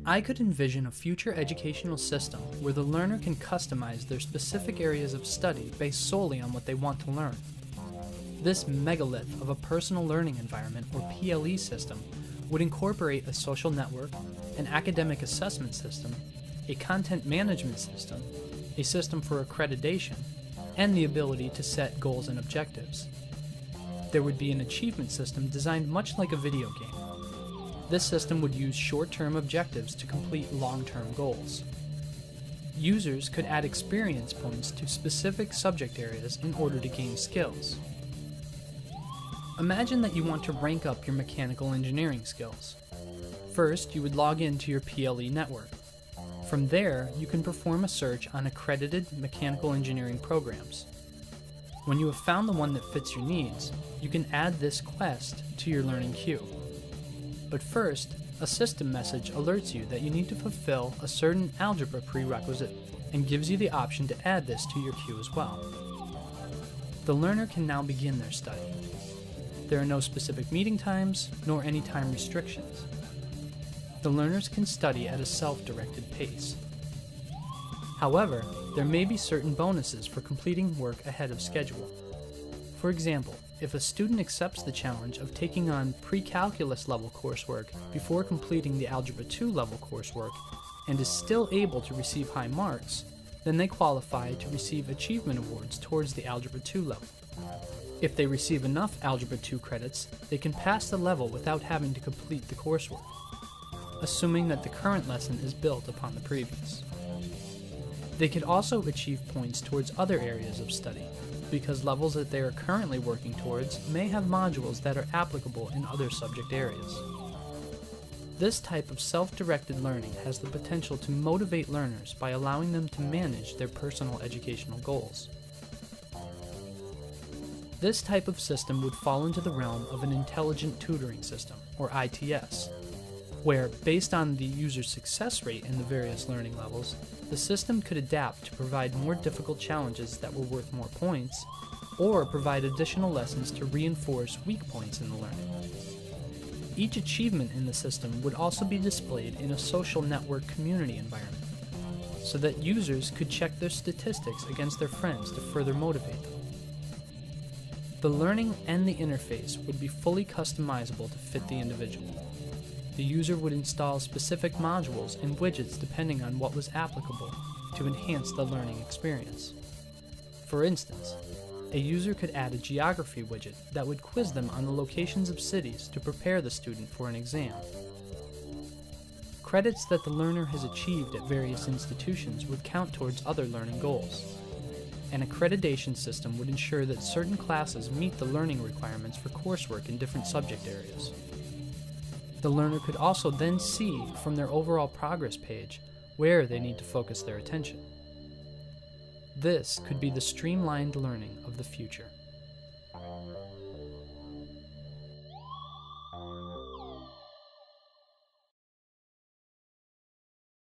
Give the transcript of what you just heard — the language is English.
I could envision a future educational system where the learner can customize their specific areas of study based solely on what they want to learn. This megalith of a personal learning environment, or PLE system, would incorporate a social network, an academic assessment system, a content management system, a system for accreditation, and the ability to set goals and objectives. There would be an achievement system designed much like a video game. This system would use short-term objectives to complete long-term goals. Users could add experience points to specific subject areas in order to gain skills. Imagine that you want to rank up your mechanical engineering skills. First, you would log into your PLE network. From there, you can perform a search on accredited mechanical engineering programs. When you have found the one that fits your needs, you can add this quest to your learning queue. But first, a system message alerts you that you need to fulfill a certain algebra prerequisite and gives you the option to add this to your queue as well. The learner can now begin their study. There are no specific meeting times, nor any time restrictions. The learners can study at a self-directed pace. However, there may be certain bonuses for completing work ahead of schedule. For example, if a student accepts the challenge of taking on pre-calculus level coursework before completing the Algebra 2 level coursework and is still able to receive high marks, then they qualify to receive achievement awards towards the Algebra 2 level. If they receive enough Algebra 2 credits, they can pass the level without having to complete the coursework, assuming that the current lesson is built upon the previous. They could also achieve points towards other areas of study, because levels that they are currently working towards may have modules that are applicable in other subject areas. This type of self-directed learning has the potential to motivate learners by allowing them to manage their personal educational goals. This type of system would fall into the realm of an intelligent tutoring system, or ITS, where, based on the user's success rate in the various learning levels, the system could adapt to provide more difficult challenges that were worth more points, or provide additional lessons to reinforce weak points in the learning. Each achievement in the system would also be displayed in a social network community environment, so that users could check their statistics against their friends to further motivate them. The learning and the interface would be fully customizable to fit the individual. The user would install specific modules and widgets depending on what was applicable to enhance the learning experience. For instance, a user could add a geography widget that would quiz them on the locations of cities to prepare the student for an exam. Credits that the learner has achieved at various institutions would count towards other learning goals. An accreditation system would ensure that certain classes meet the learning requirements for coursework in different subject areas. The learner could also then see from their overall progress page where they need to focus their attention. This could be the streamlined learning of the future.